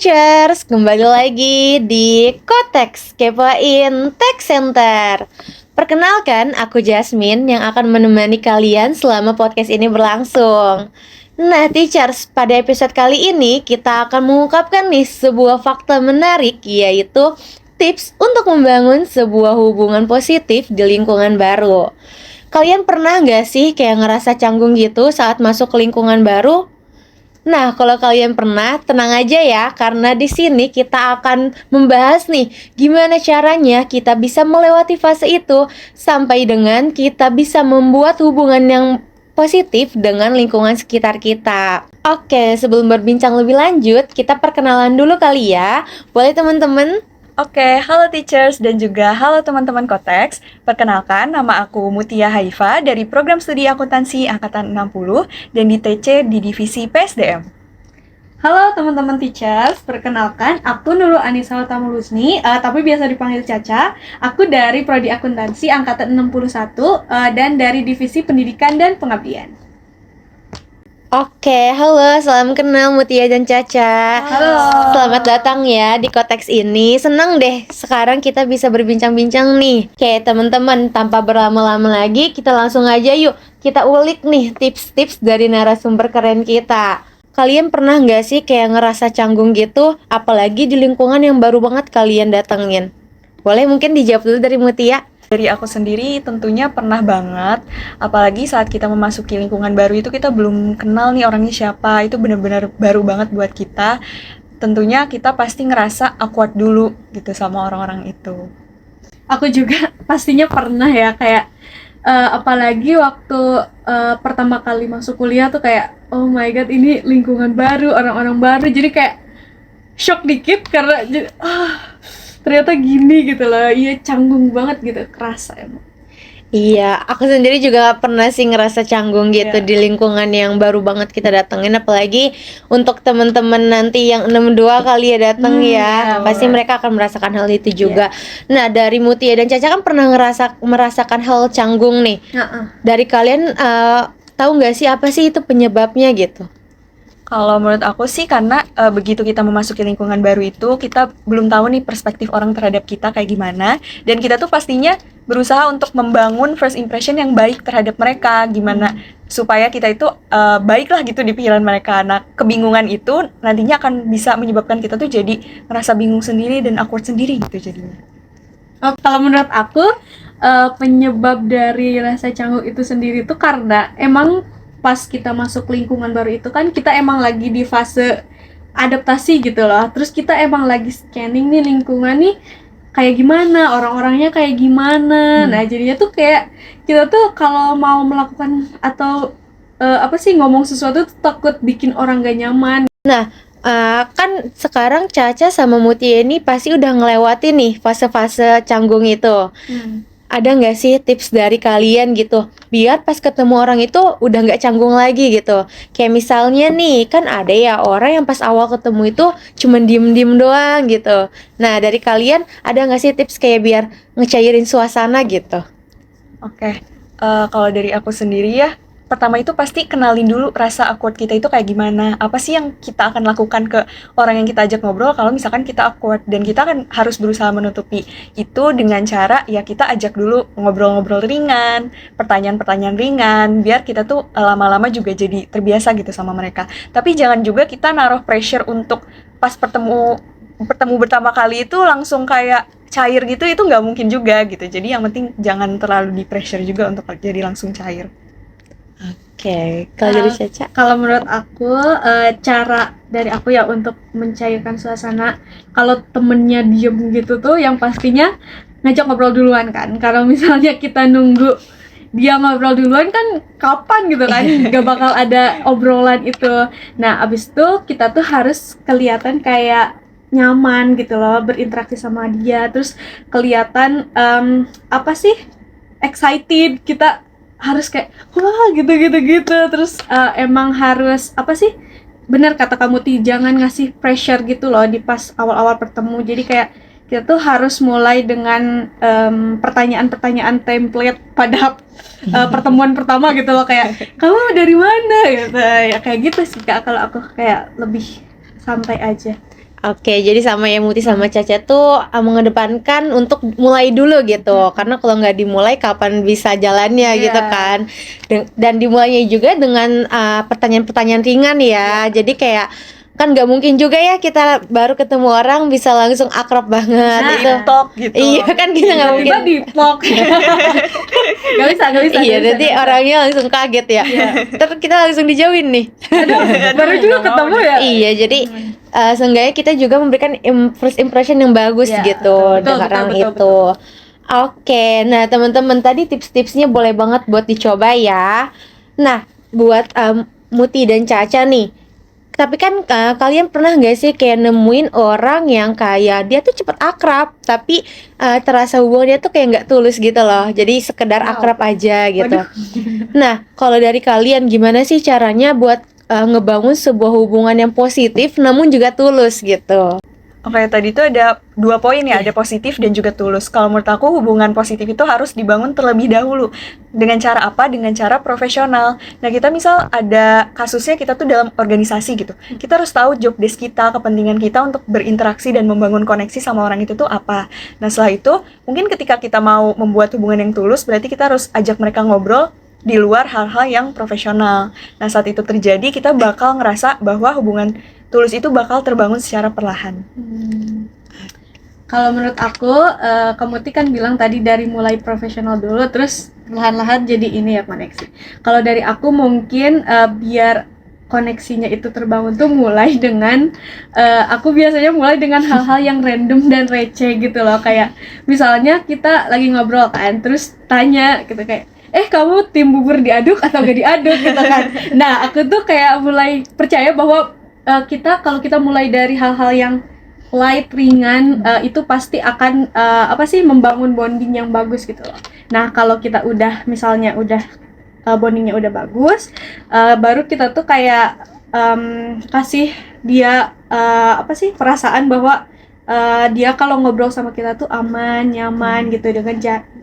Teachers, kembali lagi di Kotex Kepoin Tech Center. Perkenalkan, aku Jasmine yang akan menemani kalian selama podcast ini berlangsung. Nah, Teachers, pada episode kali ini kita akan mengungkapkan nih sebuah fakta menarik, yaitu tips untuk membangun sebuah hubungan positif di lingkungan baru. Kalian pernah nggak sih kayak ngerasa canggung gitu saat masuk ke lingkungan baru? Nah, kalau kalian pernah, tenang aja ya, karena di sini kita akan membahas nih gimana caranya kita bisa melewati fase itu sampai dengan kita bisa membuat hubungan yang positif dengan lingkungan sekitar kita. Oke, sebelum berbincang lebih lanjut, kita perkenalan dulu kali ya. Boleh teman-teman? Oke, halo teachers dan juga halo teman-teman Kotex. Perkenalkan, nama aku Mutia Haifa dari Program Studi Akuntansi Angkatan 60 dan di TC di Divisi PSDM. Halo teman-teman teachers, perkenalkan aku Nurul Anissa Tamulusni, tapi biasa dipanggil Caca. Aku dari Prodi Akuntansi Angkatan 61 dan dari Divisi Pendidikan dan Pengabdian. Oke, halo, salam kenal Mutia dan Caca. Halo. Selamat datang ya di Kotex ini. Senang deh sekarang kita bisa berbincang-bincang nih. Oke, teman-teman, tanpa berlama-lama lagi, kita langsung aja yuk. Kita ulik nih tips-tips dari narasumber keren kita. Kalian pernah nggak sih kayak ngerasa canggung gitu? Apalagi di lingkungan yang baru banget kalian datengin. Boleh mungkin dijawab dulu dari Mutia? Dari aku sendiri tentunya pernah banget, apalagi saat kita memasuki lingkungan baru itu kita belum kenal nih orangnya siapa, itu benar-benar baru banget buat kita. Tentunya kita pasti ngerasa awkward dulu gitu sama orang-orang itu. Aku juga pastinya pernah ya, kayak apalagi waktu pertama kali masuk kuliah tuh kayak oh my god, ini lingkungan baru, orang-orang baru, jadi kayak shock dikit karena ternyata gini gitu loh. Iya, canggung banget gitu, kerasa emang. Iya, aku sendiri juga pernah sih ngerasa canggung gitu Iya. di lingkungan yang baru banget kita datengin. Apalagi untuk teman-teman nanti yang 62 kali ya dateng ya, iya, pasti bener. mereka akan merasakan hal itu juga. Nah, dari Mutia dan Caca kan pernah merasakan hal canggung nih. Dari kalian tahu nggak sih apa sih itu penyebabnya gitu? Kalau menurut aku sih karena begitu kita memasuki lingkungan baru itu kita belum tahu nih perspektif orang terhadap kita kayak gimana, dan kita tuh pastinya berusaha untuk membangun first impression yang baik terhadap mereka, gimana supaya kita itu baiklah gitu di pikiran mereka. Nah, kebingungan itu nantinya akan bisa menyebabkan kita tuh jadi ngerasa bingung sendiri dan awkward sendiri gitu jadinya. Kalau menurut aku penyebab dari rasa canggung itu sendiri tuh karena emang pas kita masuk lingkungan baru itu kan kita emang lagi di fase adaptasi gitu loh. Terus kita emang lagi scanning nih lingkungan nih kayak gimana, orang-orangnya kayak gimana. Nah, jadinya tuh kayak kita tuh kalau mau melakukan atau ngomong sesuatu tuh takut bikin orang gak nyaman. Nah, kan sekarang Caca sama Mutia ini pasti udah ngelewatin nih fase-fase canggung itu. Ada nggak sih tips dari kalian gitu biar pas ketemu orang itu udah nggak canggung lagi gitu? Kayak misalnya nih, kan ada ya orang yang pas awal ketemu itu cuman diem-diem doang gitu. Nah, dari kalian ada nggak sih tips kayak biar ngecairin suasana gitu? Oke, kalau dari aku sendiri ya, pertama itu pasti kenalin dulu rasa awkward kita itu kayak gimana. Apa sih yang kita akan lakukan ke orang yang kita ajak ngobrol kalau misalkan kita awkward. Dan kita kan harus berusaha menutupi itu dengan cara ya kita ajak dulu ngobrol-ngobrol ringan, pertanyaan-pertanyaan ringan, biar kita tuh lama-lama juga jadi terbiasa gitu sama mereka. Tapi jangan juga kita naruh pressure untuk pas bertemu pertama kali itu langsung kayak cair gitu, itu nggak mungkin juga gitu. Jadi yang penting jangan terlalu di pressure juga untuk jadi langsung cair. Oke, kalau dari Caca? Kalau menurut aku cara dari aku ya untuk mencairkan suasana, kalau temennya diem gitu tuh yang pastinya ngajak ngobrol duluan kan. Kalau misalnya kita nunggu dia ngobrol duluan kan kapan gitu kan, gak bakal ada obrolan itu. Nah, abis itu kita tuh harus kelihatan kayak nyaman gitu loh berinteraksi sama dia, terus kelihatan excited, kita harus kayak wah gitu. Terus emang harus benar kata kamu jangan ngasih pressure gitu loh di pas awal-awal bertemu. Jadi kayak kita tuh harus mulai dengan pertanyaan-pertanyaan template pada pertemuan pertama gitu loh, kayak kamu dari mana gitu ya, kayak gitu sih Kak. Kalau aku kayak lebih santai aja. Oke, jadi sama ya Muti sama Caca tuh mengedepankan untuk mulai dulu gitu. Karena kalau nggak dimulai kapan bisa jalannya Iya. gitu kan. Dan dimulainya juga dengan pertanyaan-pertanyaan ringan ya. Jadi kayak kan nggak mungkin juga ya kita baru ketemu orang bisa langsung akrab banget Nah, itu. Talk gitu. Iya kan kita nggak mungkin. Tiba-tiba di vlog. Gak bisa. Iya, nggak bisa, nanti nggak bisa. orangnya langsung kaget ya. Iya. Terus kita langsung dijauhin nih. Baru juga nggak mau ketemu nih. ya. Iya, jadi seenggaknya kita juga memberikan first impression yang bagus Iya, gitu betul, dengan orang betul, itu. Oke, nah teman-teman tadi tips-tipsnya boleh banget buat dicoba ya. Nah, buat Muti dan Caca nih. Tapi kan kalian pernah nggak sih kayak nemuin orang yang kayak dia tuh cepet akrab, tapi terasa hubungannya tuh kayak nggak tulus gitu loh. Jadi sekedar Wow. akrab aja gitu. Waduh. Nah, kalau dari kalian gimana sih caranya buat ngebangun sebuah hubungan yang positif namun juga tulus gitu? Oke, tadi itu ada 2 poin ya, ada positif dan juga tulus. Kalau menurut aku hubungan positif itu harus dibangun terlebih dahulu. Dengan cara apa? Dengan cara profesional. Nah, kita misal ada kasusnya kita tuh dalam organisasi gitu. Kita harus tahu job desk kita, kepentingan kita untuk berinteraksi dan membangun koneksi sama orang itu tuh apa. Nah, setelah itu mungkin ketika kita mau membuat hubungan yang tulus, berarti kita harus ajak mereka ngobrol di luar hal-hal yang profesional. Nah, saat itu terjadi, kita bakal ngerasa bahwa hubungan tulus itu bakal terbangun secara perlahan. Kalau menurut aku, Kamuti kan bilang tadi dari mulai profesional dulu, terus perlahan-lahan jadi ini ya koneksi. Kalau dari aku mungkin biar koneksinya itu terbangun tuh mulai dengan aku biasanya mulai dengan hal-hal yang random dan receh gitu loh, kayak misalnya kita lagi ngobrol kan, terus tanya gitu kayak kamu tim bubur diaduk atau gak diaduk gitu kan. Nah, aku tuh kayak mulai percaya bahwa kalau kita mulai dari hal-hal yang light, ringan, itu pasti akan membangun bonding yang bagus gitu loh. Nah, kalau kita udah misalnya bondingnya udah bagus, baru kita tuh kayak kasih dia perasaan bahwa dia kalau ngobrol sama kita tuh aman, nyaman gitu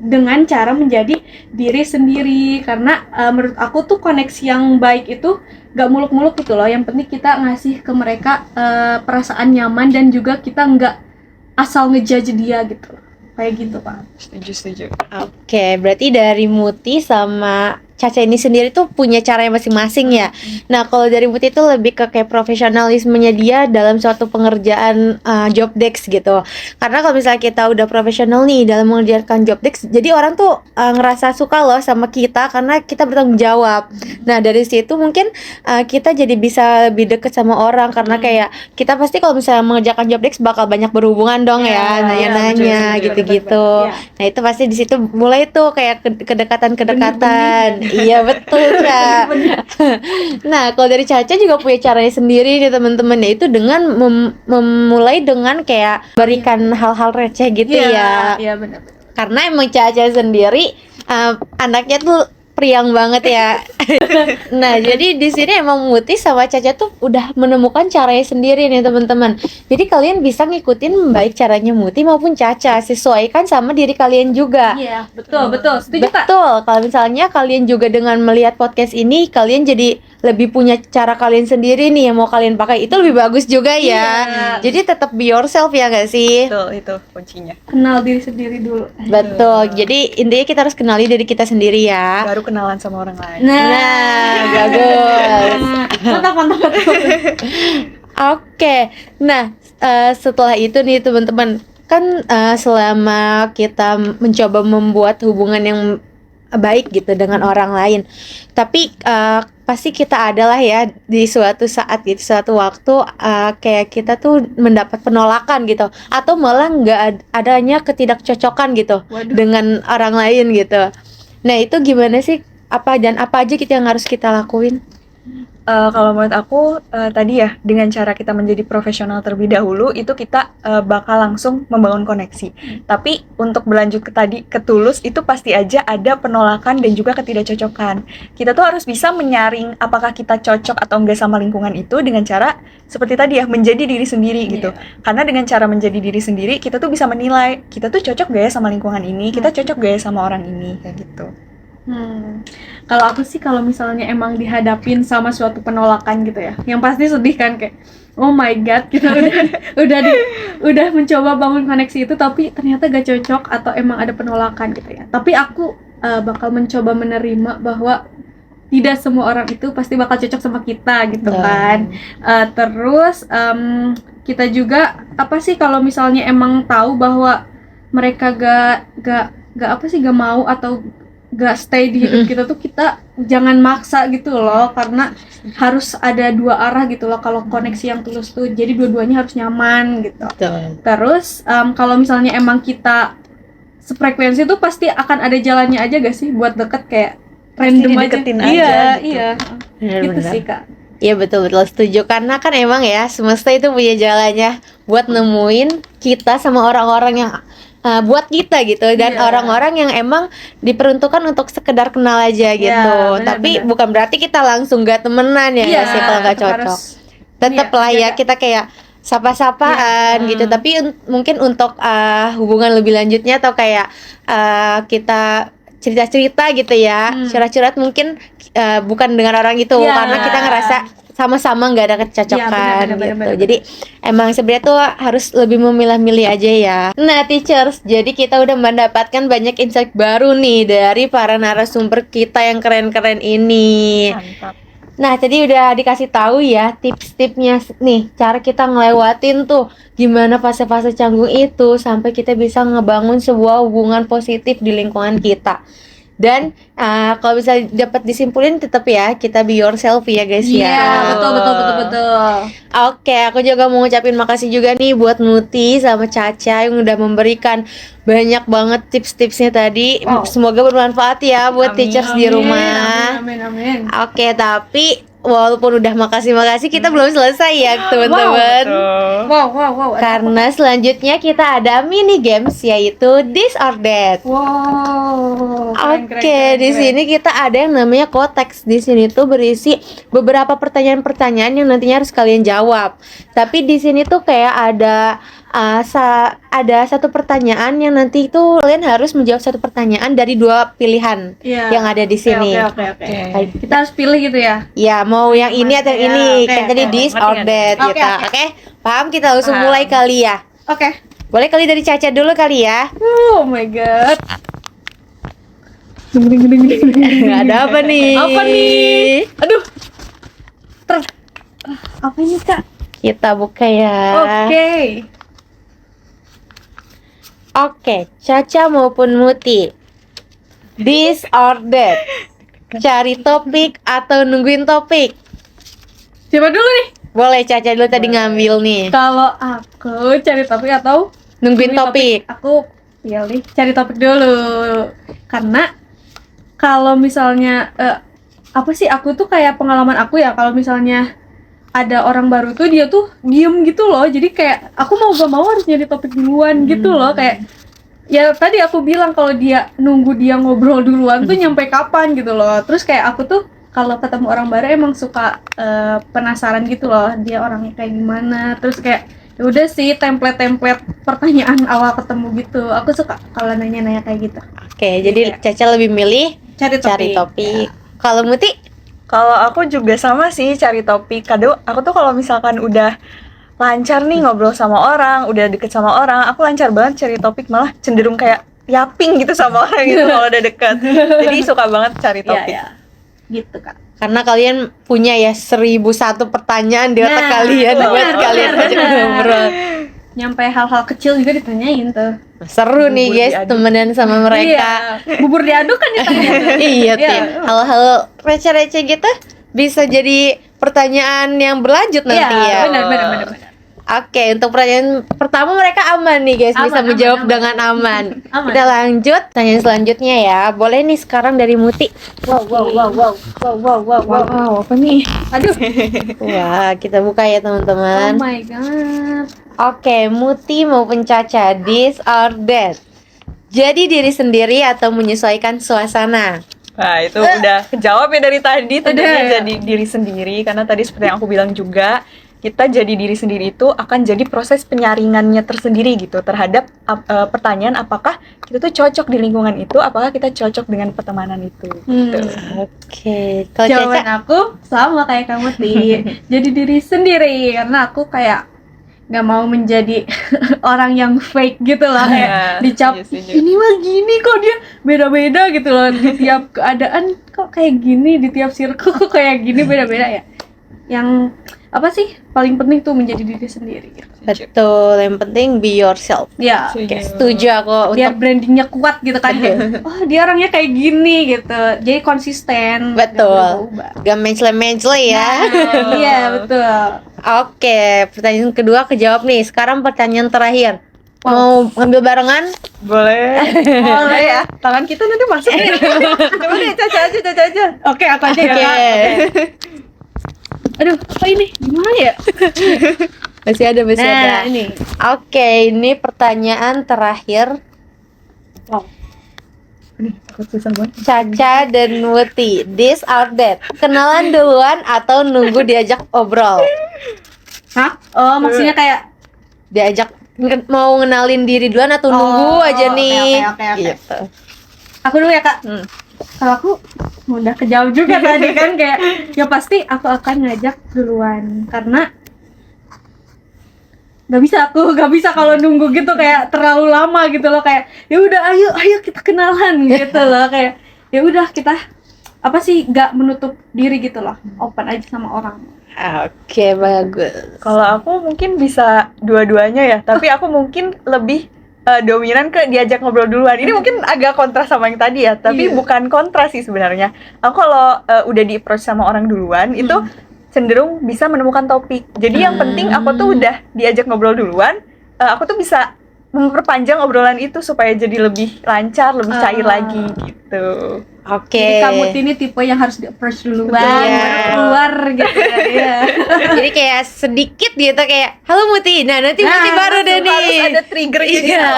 dengan cara menjadi diri sendiri. Karena menurut aku tuh koneksi yang baik itu gak muluk-muluk gitu loh. Yang penting kita ngasih ke mereka perasaan nyaman dan juga kita nggak asal ngejudge dia gitu. Kayak gitu, Pak. Setuju. Oke, berarti dari Muti sama Caca ini sendiri tuh punya caranya masing-masing ya. Nah, kalau dari Muti itu lebih ke kayak profesionalismenya dia dalam suatu pengerjaan job desk gitu. Karena kalau misalnya kita udah profesional nih dalam mengerjakan job desk, jadi orang tuh ngerasa suka loh sama kita karena kita bertanggung jawab. Nah, dari situ mungkin kita jadi bisa lebih deket sama orang karena kayak kita pasti kalau misalnya mengerjakan job desk bakal banyak berhubungan dong ya, nanya-nanya betul, gitu-gitu. Iya. Nah, itu pasti di situ mulai tuh kayak kedekatan. Iya, betul, Kak. Nah, kalau dari Caca juga punya caranya sendiri nih teman-teman, yaitu dengan memulai dengan kayak berikan hal-hal receh gitu ya. Iya, benar. Karena emang Caca sendiri anaknya tuh priang banget ya. Nah, jadi di sini emang Muti sama Caca tuh udah menemukan caranya sendiri nih teman-teman. Jadi kalian bisa ngikutin baik caranya Muti maupun Caca, sesuaikan sama diri kalian juga. Iya, betul. Setuju, Kak. Betul, kalau misalnya kalian juga dengan melihat podcast ini, kalian jadi lebih punya cara kalian sendiri nih yang mau kalian pakai, itu lebih bagus juga ya. Iya. Jadi tetap be yourself ya nggak sih? Betul, itu kuncinya. Kenal diri sendiri dulu. Betul, jadi intinya kita harus kenali diri kita sendiri ya. Baru kenalan sama orang lain. Nah, bagus. Mantap. Oke, nah setelah itu nih teman-teman, kan selama kita mencoba membuat hubungan yang baik gitu dengan orang lain, tapi pasti kita adalah ya di suatu saat gitu, suatu waktu kayak kita tuh mendapat penolakan gitu, atau malah nggak adanya ketidakcocokan gitu Waduh. dengan orang lain gitu. Nah, itu gimana sih? Apa aja gitu yang harus kita lakuin? Kalau menurut aku tadi ya, dengan cara kita menjadi profesional terlebih dahulu, itu kita bakal langsung membangun koneksi. Tapi untuk berlanjut ke tulus, itu pasti aja ada penolakan dan juga ketidakcocokan. Kita tuh harus bisa menyaring apakah kita cocok atau enggak sama lingkungan itu dengan cara seperti tadi ya, menjadi diri sendiri gitu. Karena dengan cara menjadi diri sendiri, kita tuh bisa menilai kita tuh cocok gak ya sama lingkungan ini, kita cocok gak ya sama orang ini, kayak gitu. Kalau aku sih, kalau misalnya emang dihadapin sama suatu penolakan gitu ya, yang pasti sedih kan, kayak oh my god, kita udah mencoba bangun koneksi itu tapi ternyata gak cocok atau emang ada penolakan gitu ya. Tapi aku bakal mencoba menerima bahwa tidak semua orang itu pasti bakal cocok sama kita gitu kan. Terus kita juga apa sih kalau misalnya emang tahu bahwa mereka gak mau atau gak stay di hidup kita tuh, kita jangan maksa gitu loh, karena harus ada dua arah gitu loh kalau koneksi yang tulus tuh, jadi dua-duanya harus nyaman gitu. Terus kalau misalnya emang kita sefrekuensi tuh pasti akan ada jalannya aja gak sih buat deket, kayak random aja. Iya gitu sih Kak. Iya betul setuju, karena kan emang ya semesta itu punya jalannya buat nemuin kita sama orang-orang yang buat kita gitu, dan orang-orang yang emang diperuntukkan untuk sekedar kenal aja gitu. Tapi bukan berarti kita langsung gak temenan ya nggak sih kalau nggak cocok. Tetap lah ya kita kayak sapa-sapaan gitu. Tapi mungkin untuk hubungan lebih lanjutnya atau kayak kita cerita-cerita gitu ya, curhat-curhat mungkin bukan dengan orang itu, karena kita ngerasa sama-sama nggak ada kecocokan gitu. Jadi emang sebenarnya tuh harus lebih memilah-milih aja ya. Nah teachers, jadi kita udah mendapatkan banyak insight baru nih dari para narasumber kita yang keren-keren ini. Mantap. Nah tadi udah dikasih tahu ya tips-tipsnya nih, cara kita ngelewatin tuh gimana fase-fase canggung itu sampai kita bisa ngebangun sebuah hubungan positif di lingkungan kita. Dan kalau bisa dapat disimpulin tetap ya kita be yourself ya guys ya. Iya, betul. Oke, aku juga mau ngucapin makasih juga nih buat Muti sama Caca yang udah memberikan banyak banget tips-tipsnya tadi. Semoga bermanfaat ya buat teachers di rumah. Amin. Oke, tapi walaupun udah makasih kita belum selesai ya teman-teman. Wow. Karena selanjutnya kita ada mini games yaitu This or That. Wow. Oke, di sini kita ada yang namanya konteks. Di sini tuh berisi beberapa pertanyaan-pertanyaan yang nantinya harus kalian jawab. Tapi di sini tuh kayak ada satu pertanyaan yang nanti itu kalian harus menjawab satu pertanyaan dari dua pilihan yang ada di sini. Oke. Kita harus pilih gitu ya. Ya, mau yang ini atau yang ini. Kayak tadi This or That gitu. Oke. Paham? Kita langsung mulai kali ya. Oke. Boleh kali dari Caca dulu kali ya. Oh my god. Ada apa nih? Aduh. Apa ini Kak? Kita buka ya. Oke, Caca maupun Muti. This or that. Cari topik atau nungguin topik? Siapa dulu nih? Boleh Caca dulu tadi ngambil nih. Kalau aku cari topik atau Nungguin topik. Aku pilih cari topik dulu. Karena kalau misalnya aku tuh kayak pengalaman aku ya, kalau misalnya ada orang baru tuh dia tuh diem gitu loh, jadi kayak aku mau gak mau harus nyari topik duluan gitu loh. Kayak ya tadi aku bilang kalau dia nunggu dia ngobrol duluan tuh nyampe kapan gitu loh. Terus kayak aku tuh kalau ketemu orang baru emang suka penasaran gitu loh, dia orangnya kayak gimana. Terus kayak ya udah sih template pertanyaan awal ketemu gitu, aku suka kalau nanya-nanya kayak gitu. Oke, jadi Caca lebih milih cari topik. Kalau Muti? Kalau aku juga sama sih, cari topik. Aku tuh kalau misalkan udah lancar nih ngobrol sama orang, udah deket sama orang, aku lancar banget cari topik, malah cenderung kayak yaping gitu sama orang gitu kalau udah deket. Jadi suka banget cari topik. Gitu Kak. Karena kalian punya ya 1001 pertanyaan di otak kalian buat kalian ajak ngobrol. Nyampe hal-hal kecil juga ditanyain tuh. Seru nih guys, temenan sama mereka. Bubur diaduk kan ditanya. Iya tuh. Hal-hal receh-receh gitu bisa jadi pertanyaan yang berlanjut nanti ya. Benar. Oke, untuk pertanyaan pertama mereka aman nih guys, bisa menjawab dengan aman. Kita lanjut pertanyaan selanjutnya ya. Boleh nih sekarang dari Muti. Wow, apa nih? Aduh. Wah, kita buka ya teman-teman. Oh my god. Oke, Muti maupun Caca, this or that. Jadi diri sendiri atau menyesuaikan suasana? Nah itu udah kejawab ya dari tadi, tentunya jadi diri sendiri. Karena tadi seperti yang aku bilang juga, kita jadi diri sendiri itu akan jadi proses penyaringannya tersendiri gitu terhadap pertanyaan apakah kita tuh cocok di lingkungan itu, apakah kita cocok dengan pertemanan itu. Gitu. Oke, kalau Jawaban Caca? aku sama kayak kamu Ti. Jadi diri sendiri karena aku kayak nggak mau menjadi orang yang fake gitu lah, kayak dicap ini mah gini kok, dia beda-beda gitu loh di tiap keadaan, kok kayak gini di tiap circle kok kayak gini, beda-beda ya. Yang apa sih paling penting tuh menjadi diri sendiri gitu. Betul, yang penting be yourself. Ya, Oke, setuju aku biar untuk brandingnya kuat gitu kan, kayak, oh dia orangnya kayak gini gitu, jadi konsisten. betul. nggak berubah-ubah. Gak mencela-mencela ya. Iya betul. Oke, pertanyaan kedua kejawab nih. Sekarang pertanyaan terakhir. Mau ngambil barengan? Boleh. Boleh ya. Tangan kita nanti masuk ya. Coba deh, Caca aja. Oke, aku aja Oke. ya. Aduh, apa ini? Gimana ya? Masih ada. Nah, ini. Oke, ini pertanyaan terakhir. Ini takut susah banget. Caca dan Muti, this or that? Kenalan duluan atau nunggu diajak obrol? Hah? Oh, maksudnya kayak Diajak mau ngenalin diri duluan atau nunggu aja oke, nih? oke. Gitu. aku dulu ya, Kak. Kalau aku udah kejawab juga tadi kan, kayak ya pasti aku akan ngajak duluan karena nggak bisa kalau nunggu gitu, kayak terlalu lama gitu loh, kayak ya udah ayo kita kenalan gitu loh, kayak ya udah kita apa sih, nggak menutup diri gitu loh, open aja sama orang. Oke, bagus. Kalau aku mungkin bisa dua-duanya ya, tapi aku mungkin lebih dominan ke diajak ngobrol duluan. Ini mungkin agak kontra sama yang tadi ya, tapi Iya. bukan kontra sih sebenarnya. Aku kalau udah di-approach sama orang duluan, itu cenderung bisa menemukan topik. Jadi yang penting aku tuh udah diajak ngobrol duluan, aku tuh bisa memperpanjang obrolan itu supaya jadi lebih lancar, lebih cair lagi gitu. Oke. Jadi kamu ini tipe yang harus di-approach duluan, Iya. baru keluar gitu ya. Jadi kayak sedikit gitu, kayak halo Muti. Nah, nanti Muti baru deh nih. Harus ada trigger gitu. Iya.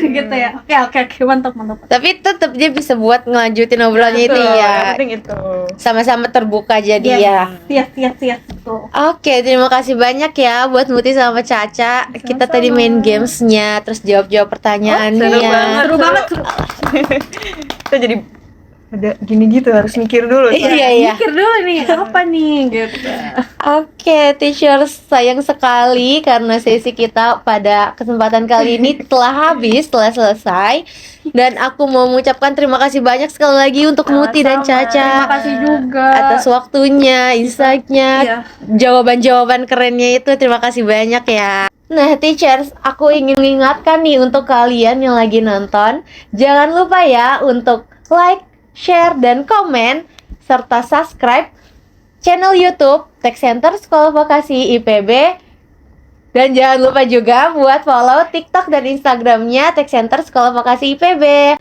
Gitu ya. Oke, mantap. Tapi tetap dia bisa buat ngelanjutin obrolannya itu Betul, ya. yang penting itu. Sama-sama terbuka jadi ya. Siap tuh. Oke, terima kasih banyak ya buat Muti sama Caca. Kita tadi main gamesnya, terus jawab-jawab pertanyaannya. Seru banget. Kita jadi ada gini gitu, harus mikir dulu. Iya. Mikir dulu nih, apa nih gitu. Oke, teachers, sayang sekali karena sesi kita pada kesempatan kali ini telah selesai. Dan aku mau mengucapkan terima kasih banyak sekali lagi untuk Muti dan Sama-sama. Caca. Terima kasih juga Atas waktunya, insight-nya, Iya. jawaban-jawaban kerennya itu. Terima kasih banyak ya. Nah, teachers, aku ingin mengingatkan nih untuk kalian yang lagi nonton, jangan lupa ya untuk like, share, dan komen, serta subscribe channel YouTube Tech Center Sekolah Vokasi IPB. Dan jangan lupa juga buat follow TikTok dan Instagramnya Tech Center Sekolah Vokasi IPB.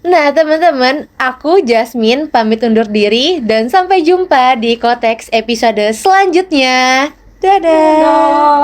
Nah, teman-teman, aku Jasmine pamit undur diri dan sampai jumpa di Kotex episode selanjutnya. Dadah.